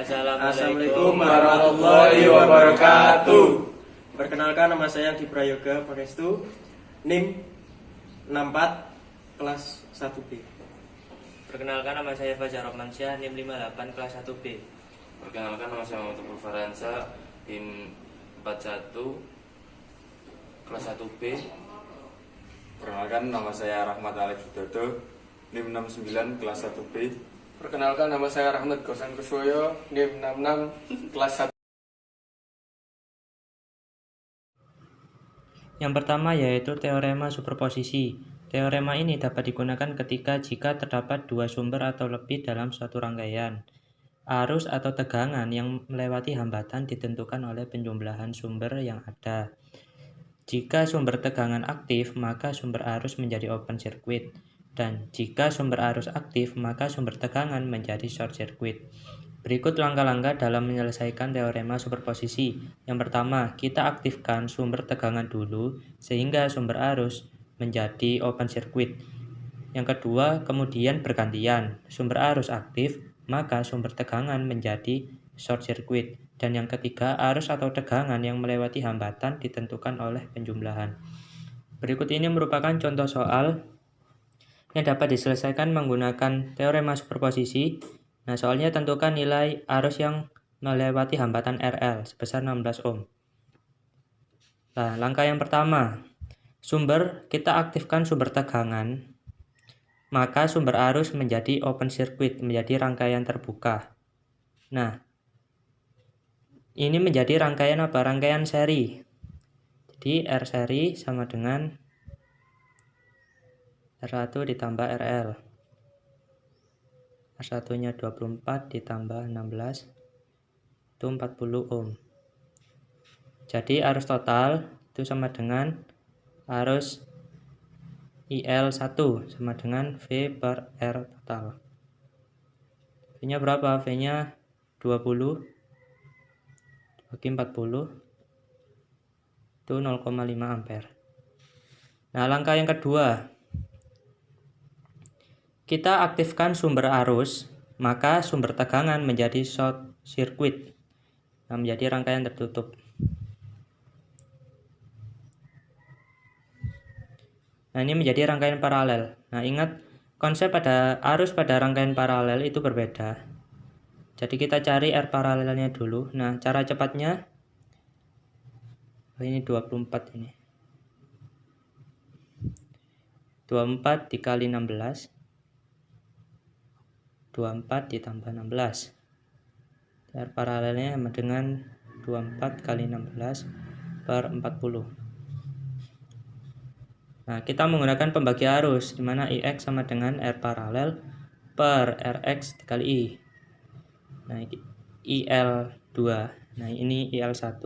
Assalamualaikum warahmatullahi wabarakatuh. Perkenalkan, nama saya Adi Prayoga Pangestu, NIM 64 kelas 1B. Perkenalkan, nama saya Fajar Romansyah, NIM 58 kelas 1B. Perkenalkan, nama saya Muhammad Faransa, NIM 41 kelas 1B. Perkenalkan, nama saya Rahmat Alex Widodo, NIM 69 kelas 1B. Perkenalkan, nama saya Rahmat Gosan Kuswoyo, NIM 66 kelas 1. Yang pertama yaitu teorema superposisi. Teorema ini dapat digunakan jika terdapat dua sumber atau lebih dalam suatu rangkaian. Arus atau tegangan yang melewati hambatan ditentukan oleh penjumlahan sumber yang ada. Jika sumber tegangan aktif, maka sumber arus menjadi open circuit. Dan jika sumber arus aktif, maka sumber tegangan menjadi short circuit. Berikut langkah-langkah dalam menyelesaikan teorema superposisi. Yang pertama, kita aktifkan sumber tegangan dulu, sehingga sumber arus menjadi open circuit. Yang kedua, kemudian bergantian. Sumber arus aktif, maka sumber tegangan menjadi short circuit. Dan yang ketiga, arus atau tegangan yang melewati hambatan ditentukan oleh penjumlahan. Berikut ini merupakan contoh soal yang dapat diselesaikan menggunakan teorema superposisi. Nah, soalnya tentukan nilai arus yang melewati hambatan RL sebesar 16 ohm. Nah, langkah yang pertama, kita aktifkan sumber tegangan, maka sumber arus menjadi open circuit, menjadi rangkaian terbuka. Nah, ini menjadi rangkaian apa? Rangkaian seri. Jadi R seri sama dengan R1 ditambah RL. R1 nya 24 ditambah 16 itu 40 ohm. Jadi arus total itu sama dengan arus IL1 sama dengan V per R total. V nya berapa? V nya 20 bagi 40 itu 0,5 ampere. Nah, langkah yang kedua, kita aktifkan sumber arus, maka sumber tegangan menjadi short circuit, nah, menjadi rangkaian tertutup. Nah, ini menjadi rangkaian paralel. Nah, ingat konsep pada arus pada rangkaian paralel itu berbeda. Jadi kita cari R paralelnya dulu. Nah, cara cepatnya ini 24 ini. 24 dikali 16. 24 ditambah 16. R paralelnya sama dengan 24 kali 16 per 40. Nah, kita menggunakan pembagi arus, di mana IX sama dengan R paralel per RX dikali I. Nah, IL2. Nah, ini IL1.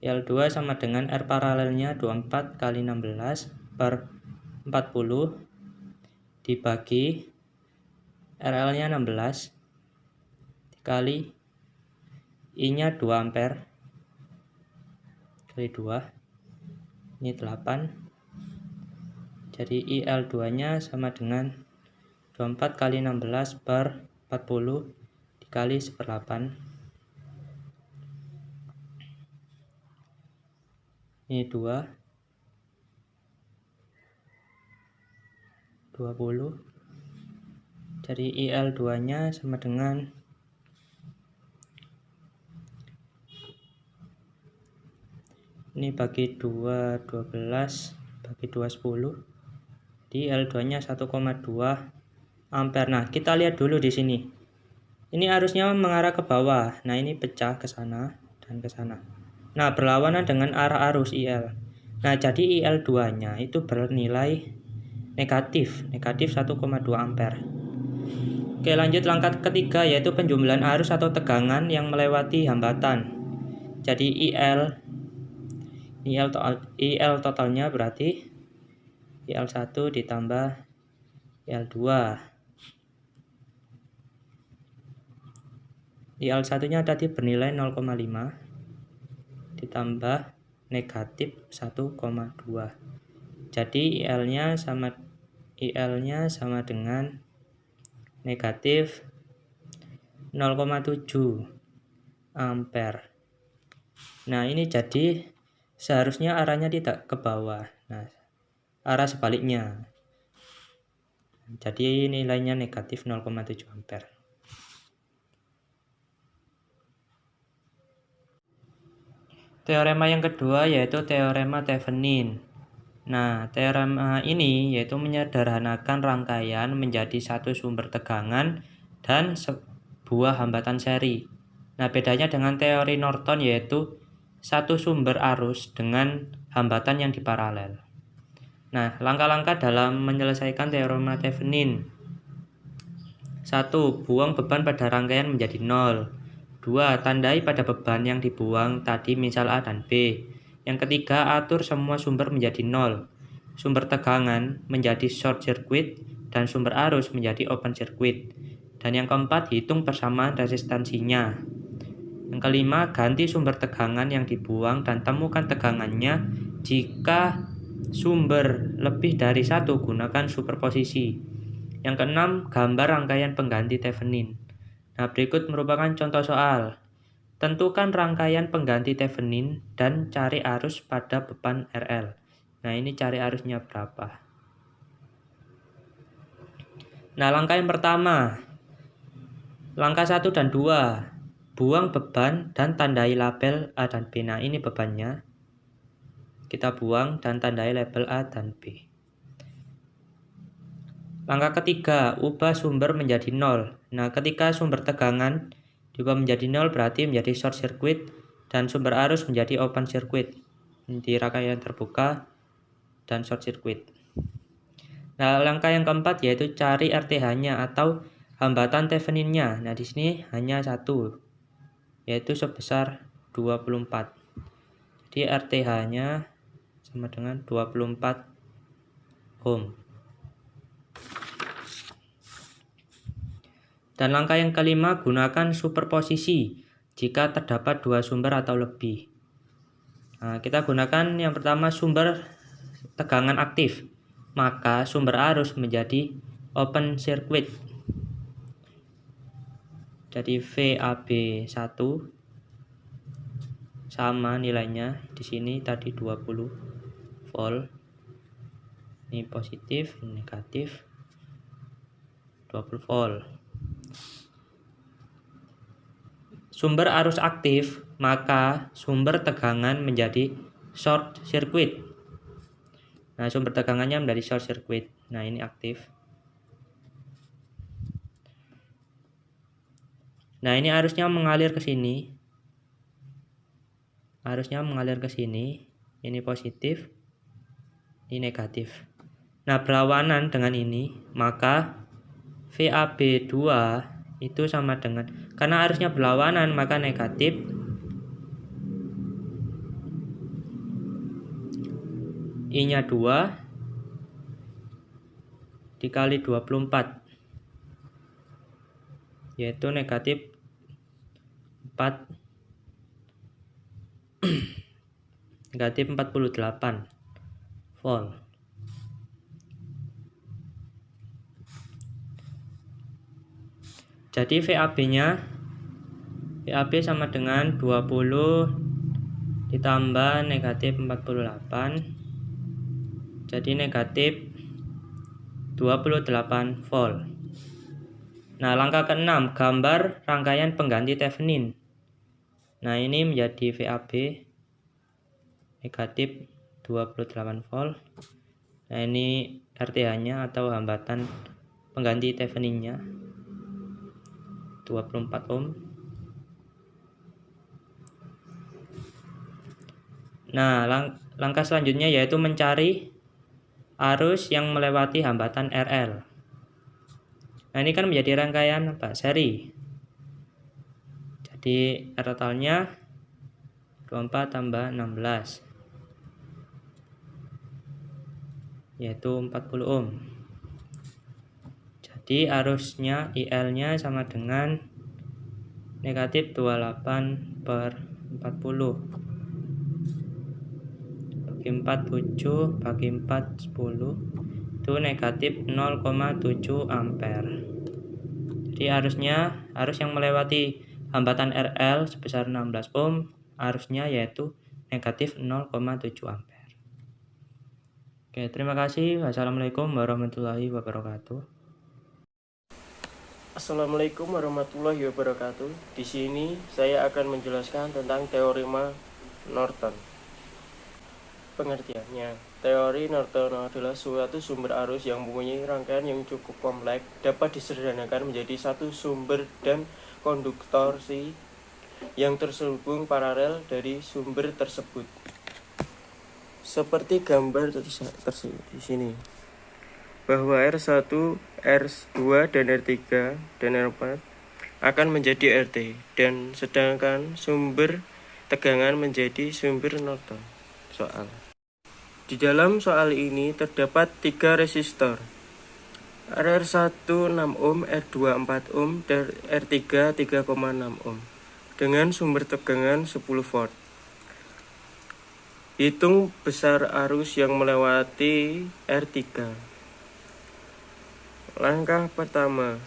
IL2 sama dengan R paralelnya 24 kali 16 per 40 dibagi RL-nya 16 dikali I-nya 2 ampere kali 2, ini 8. Jadi IL2-nya sama dengan 24 kali 16 per 40 dikali 1/8. Ini 2. 20. Jadi IL2 nya sama dengan ini bagi 2 12 bagi 2 10. Di IL2 nya 1,2 ampere. Nah, kita lihat dulu di sini. Ini arusnya mengarah ke bawah. Nah, ini pecah ke sana dan ke sana. Nah, berlawanan dengan arah arus IL. Nah, jadi IL2 nya itu bernilai negatif 1,2 ampere. Oke, lanjut langkah ketiga, yaitu penjumlahan arus atau tegangan yang melewati hambatan. Jadi IL totalnya berarti IL1 ditambah IL2. IL1 nya tadi bernilai 0,5 ditambah negatif 1,2. Jadi IL-nya sama dengan negatif 0,7 ampere. Nah, ini jadi seharusnya arahnya tidak ke bawah. Nah, arah sebaliknya. Jadi nilainya negatif 0,7 ampere. Teorema yang kedua yaitu teorema Thevenin. Nah, teorema ini yaitu menyederhanakan rangkaian menjadi satu sumber tegangan dan sebuah hambatan seri. Nah, bedanya dengan teori Norton yaitu satu sumber arus dengan hambatan yang diparalel. Nah, langkah-langkah dalam menyelesaikan teorema Thevenin. 1. Buang beban pada rangkaian menjadi 0. 2. Tandai pada beban yang dibuang tadi misal A dan B. Yang ketiga, atur semua sumber menjadi 0. Sumber tegangan menjadi short circuit dan sumber arus menjadi open circuit. Dan yang keempat, hitung persamaan resistansinya. Yang kelima, ganti sumber tegangan yang dibuang dan temukan tegangannya. Jika sumber lebih dari satu, gunakan superposisi. Yang keenam, gambar rangkaian pengganti Thevenin. Nah, berikut merupakan contoh soal. Tentukan rangkaian pengganti Thevenin dan cari arus pada beban RL. Nah, ini cari arusnya berapa. Nah, langkah yang pertama. Langkah 1 dan 2. Buang beban dan tandai label A dan B. Nah, ini bebannya. Kita buang dan tandai label A dan B. Langkah ketiga, ubah sumber menjadi 0. Nah, ketika sumber tegangan diubah menjadi 0 berarti menjadi short circuit dan sumber arus menjadi open circuit di rangkaian terbuka dan short circuit. Nah, langkah yang keempat yaitu cari RTH-nya atau hambatan Thevenin-nya. Nah, di sini hanya satu, yaitu sebesar 24. Jadi RTH-nya sama dengan 24 ohm. Dan langkah yang kelima, gunakan superposisi jika terdapat dua sumber atau lebih. Nah, kita gunakan yang pertama sumber tegangan aktif, maka sumber arus menjadi open circuit. Jadi VAB1 sama nilainya di sini tadi 20 volt. Ini positif, ini negatif. 20 volt. Sumber arus aktif, maka sumber tegangan menjadi short circuit. Nah, sumber tegangannya menjadi short circuit. Nah, ini aktif. Nah, ini arusnya mengalir ke sini. Arusnya mengalir ke sini. Ini positif. Ini negatif. Nah, berlawanan dengan ini, maka VAB2 itu sama dengan, karena arusnya berlawanan maka negatif. I-nya 2 dikali 24 yaitu negatif 4 negatif 48 volt. Jadi VAB sama dengan 20 ditambah negatif 48. Jadi negatif 28 volt. Nah, langkah ke-6, gambar rangkaian pengganti Thevenin. Nah, ini menjadi VAB negatif 28 volt. Nah, ini RTH-nya atau hambatan pengganti Thevenin-nya 24 ohm. Nah, langkah selanjutnya yaitu mencari arus yang melewati hambatan RL. Nah, ini kan menjadi rangkaian seri. Jadi totalnya 24 tambah 16 yaitu 40 ohm. Jadi arusnya IL-nya sama dengan negatif 28 per 40 bagi 4 7 bagi 4 10 itu negatif 0,7 ampere. Jadi arusnya Arus yang melewati hambatan RL sebesar 16 ohm, arusnya yaitu negatif 0,7 ampere. Oke, terima kasih. Wassalamualaikum warahmatullahi wabarakatuh. Assalamualaikum warahmatullahi wabarakatuh. Di sini saya akan menjelaskan tentang teorema Norton. Pengertiannya, teori Norton adalah suatu sumber arus yang mempunyai rangkaian yang cukup kompleks, dapat disederhanakan menjadi satu sumber dan konduktorsi yang terhubung paralel dari sumber tersebut. Seperti gambar tersebut di sini, bahwa R1, R2, dan R3, dan R4 akan menjadi RT, dan sedangkan sumber tegangan menjadi sumber Norton. Soal. Di dalam soal ini terdapat 3 resistor, R1 6 ohm, R2 4 ohm, dan R3 3,6 ohm, dengan sumber tegangan 10 volt. Hitung besar arus yang melewati R3. Langkah pertama,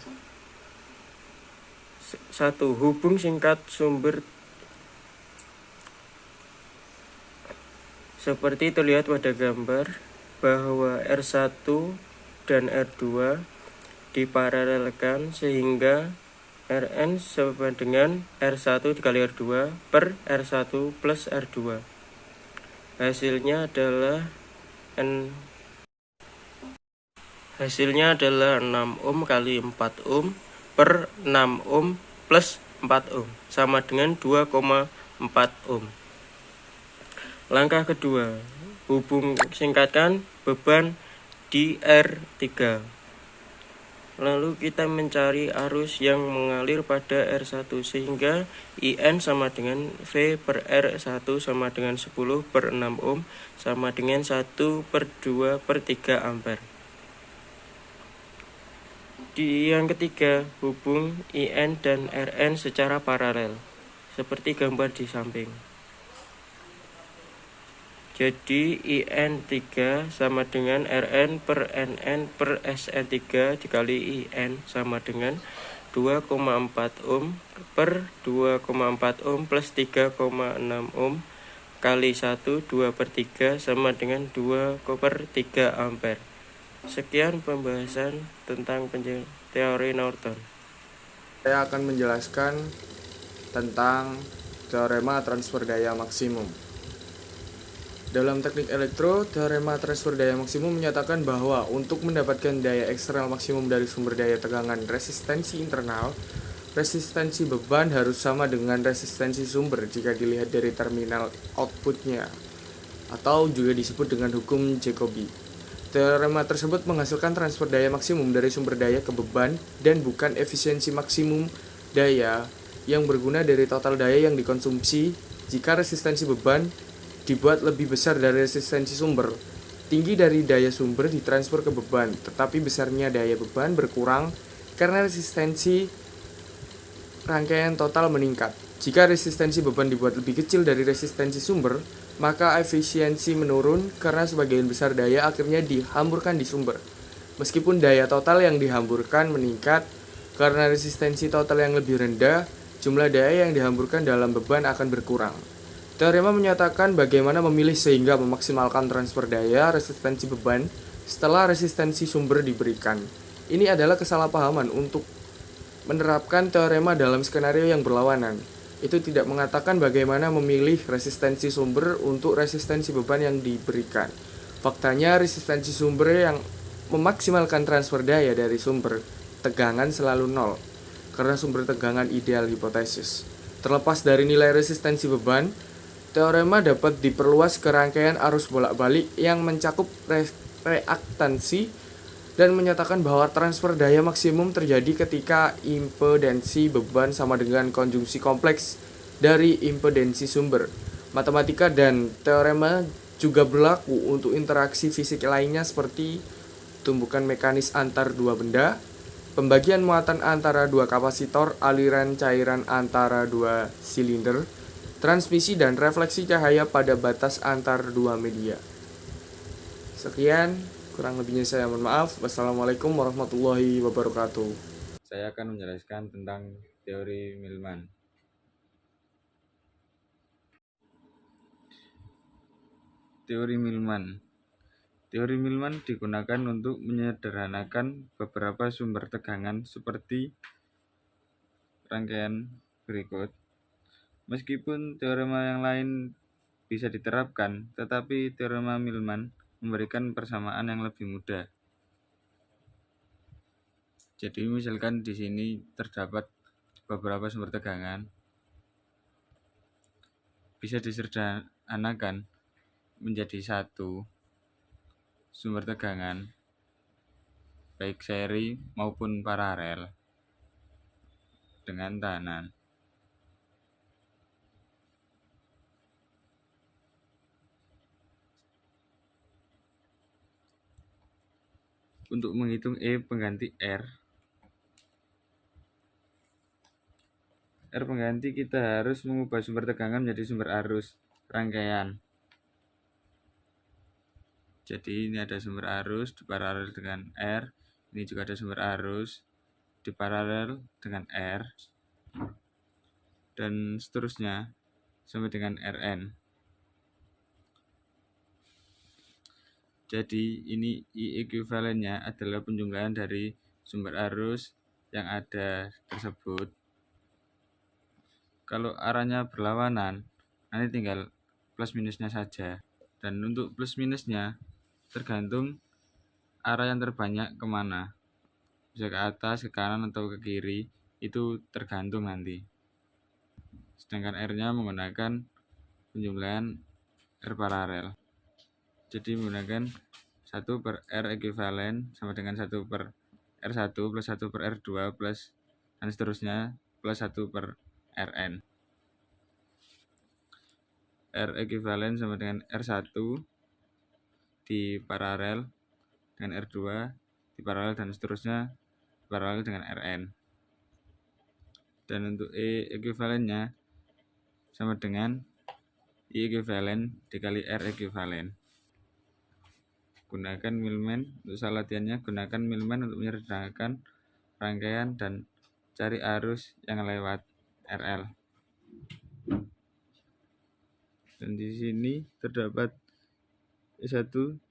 1. Hubung singkat sumber seperti terlihat pada gambar bahwa R1 dan R2 diparalelkan sehingga Rn sama dengan R1 dikali R2 per R1 plus R2. Hasilnya adalah 6 ohm kali 4 ohm per 6 ohm plus 4 ohm sama dengan 2,4 ohm. Langkah kedua, hubung singkatkan beban di R3. Lalu kita mencari arus yang mengalir pada R1 sehingga IN sama dengan V per R1 sama dengan 10 per 6 ohm sama dengan 1 per 2 per 3 ampere. Di yang ketiga, hubung IN dan RN secara paralel, seperti gambar di samping. Jadi IN3 sama dengan RN per NN per SN3 dikali IN sama dengan 2,4 ohm per 2,4 ohm plus 3,6 ohm kali 1 2 per 3 sama dengan 2 per 3 ampere. Sekian pembahasan tentang teori Norton. Saya akan menjelaskan tentang teorema transfer daya maksimum. Dalam teknik elektro, teorema transfer daya maksimum menyatakan bahwa untuk mendapatkan daya eksternal maksimum dari sumber daya tegangan resistensi internal, resistensi beban harus sama dengan resistensi sumber jika dilihat dari terminal outputnya, atau juga disebut dengan hukum Jacobi. Teorema tersebut menghasilkan transfer daya maksimum dari sumber daya ke beban dan bukan efisiensi maksimum daya yang berguna dari total daya yang dikonsumsi jika resistensi beban dibuat lebih besar dari resistensi sumber. Tinggi dari daya sumber ditransfer ke beban, tetapi besarnya daya beban berkurang karena resistensi rangkaian total meningkat. Jika resistensi beban dibuat lebih kecil dari resistensi sumber, maka efisiensi menurun karena sebagian besar daya akhirnya dihamburkan di sumber. Meskipun daya total yang dihamburkan meningkat karena resistensi total yang lebih rendah, jumlah daya yang dihamburkan dalam beban akan berkurang. Teorema menyatakan bagaimana memilih sehingga memaksimalkan transfer daya resistensi beban setelah resistensi sumber diberikan. Ini adalah kesalahpahaman untuk menerapkan teorema dalam skenario yang berlawanan. Itu tidak mengatakan bagaimana memilih resistensi sumber untuk resistensi beban yang diberikan. Faktanya resistensi sumber yang memaksimalkan transfer daya dari sumber tegangan selalu nol, karena sumber tegangan ideal hipotesis. Terlepas dari nilai resistensi beban, teorema dapat diperluas ke rangkaian arus bolak-balik yang mencakup reaktansi dan menyatakan bahwa transfer daya maksimum terjadi ketika impedensi beban sama dengan konjungsi kompleks dari impedensi sumber. Matematika dan teorema juga berlaku untuk interaksi fisik lainnya seperti tumbukan mekanis antar dua benda, pembagian muatan antara dua kapasitor, aliran cairan antara dua silinder, transmisi dan refleksi cahaya pada batas antar dua media. Sekian, kurang lebihnya saya mohon maaf. Wassalamualaikum warahmatullahi wabarakatuh. Saya akan menjelaskan tentang teori Millman. Teori Millman. Teori Millman digunakan untuk menyederhanakan beberapa sumber tegangan seperti rangkaian berikut. Meskipun teorema yang lain bisa diterapkan, tetapi teorema Millman memberikan persamaan yang lebih mudah. Jadi misalkan di sini terdapat beberapa sumber tegangan, bisa disederhanakan menjadi satu sumber tegangan, baik seri maupun paralel, dengan tahanan. Untuk menghitung E pengganti R pengganti, kita harus mengubah sumber tegangan menjadi sumber arus rangkaian. Jadi ini ada sumber arus diparalel dengan R, ini juga ada sumber arus diparalel dengan R, dan seterusnya sampai dengan Rn. Jadi ini I ekuivalennya adalah penjumlahan dari sumber arus yang ada tersebut. Kalau arahnya berlawanan, nanti tinggal plus minusnya saja. Dan untuk plus minusnya tergantung arah yang terbanyak kemana. Bisa ke atas, ke kanan, atau ke kiri, itu tergantung nanti. Sedangkan R-nya menggunakan penjumlahan R paralel. Jadi menggunakan 1 per R ekuivalen sama dengan 1 per R1 plus 1 per R2 plus dan seterusnya plus 1 per Rn. R ekuivalen sama dengan R1 di paralel dengan R2 di paralel dan seterusnya paralel dengan Rn. Dan untuk E ekuivalennya sama dengan I ekuivalen dikali R ekuivalen. Gunakan Millman untuk soal latihannya, gunakan Millman untuk menyederhanakan rangkaian dan cari arus yang lewat RL. Dan di sini terdapat E1 96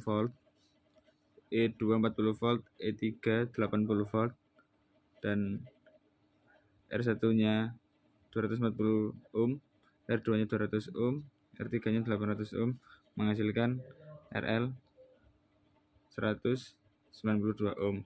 volt, E2 40 volt, E3 80 volt, dan R1-nya 240 ohm, R2-nya 200 ohm, R3-nya 800 ohm, menghasilkan RL 192 ohm.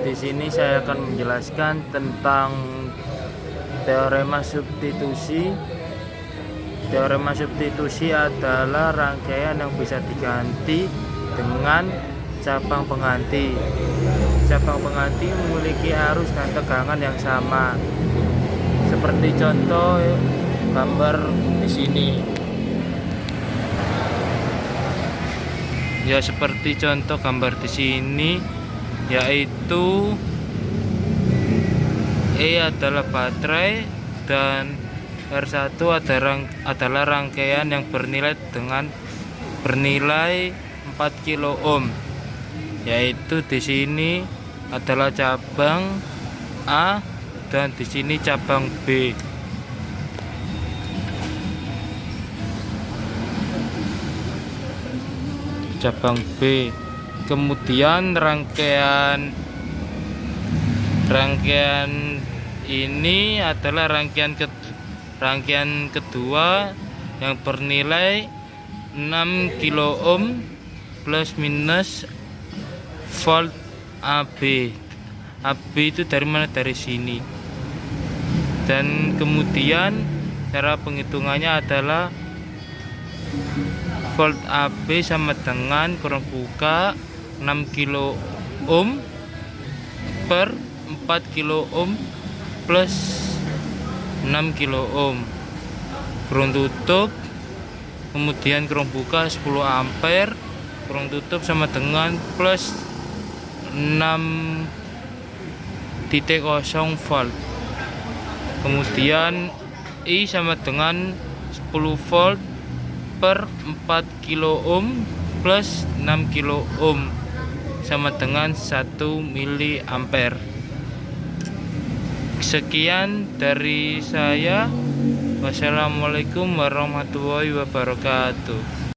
Di sini saya akan menjelaskan tentang teorema substitusi. Teorema substitusi adalah rangkaian yang bisa diganti dengan cabang pengganti. Cabang pengganti memiliki arus dan tegangan yang sama. Seperti contoh gambar di sini. Ya, seperti contoh gambar di sini, yaitu E adalah baterai dan R1 adalah rangkaian yang bernilai 4 kilo ohm, yaitu di sini adalah cabang A dan di sini cabang B. Cabang B. Kemudian rangkaian ini adalah rangkaian kedua yang bernilai 6 kilo ohm plus minus volt AB. AB itu dari mana? Dari sini. Dan kemudian cara penghitungannya adalah volt AB sama dengan kurang buka 6 kilo ohm per 4 kilo ohm plus 6 kilo ohm, kurung tutup, kemudian kurung buka 10 ampere, kurung tutup sama dengan plus 6 6,0 volt. Kemudian I sama dengan 10 volt per 4 kilo ohm plus 6 kilo ohm sama dengan 1 mili ampere. Sekian dari saya. Wassalamualaikum warahmatullahi wabarakatuh.